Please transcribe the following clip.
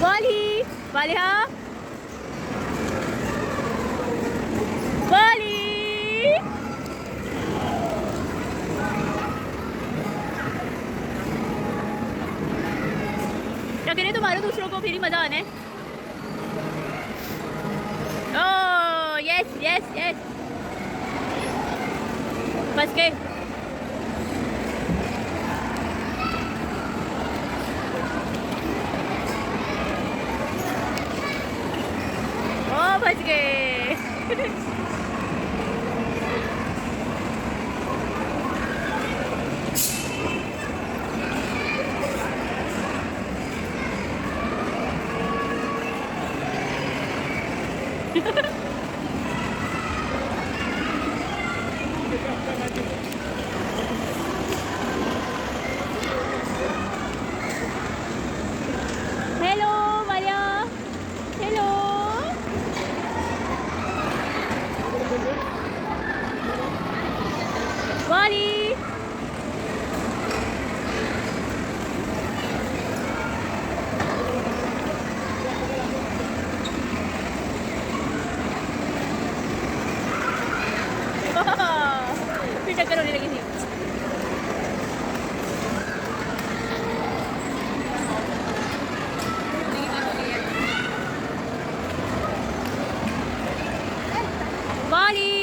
Wally! Wally ha? Wally! टकरे तो मारो दूसरों को, फिर ही मजा आना है। ओह यस यस यस, बस के ओ बच गए। Hello Maria, hello. वाली फिर टक्कर होने लगी थी। वाली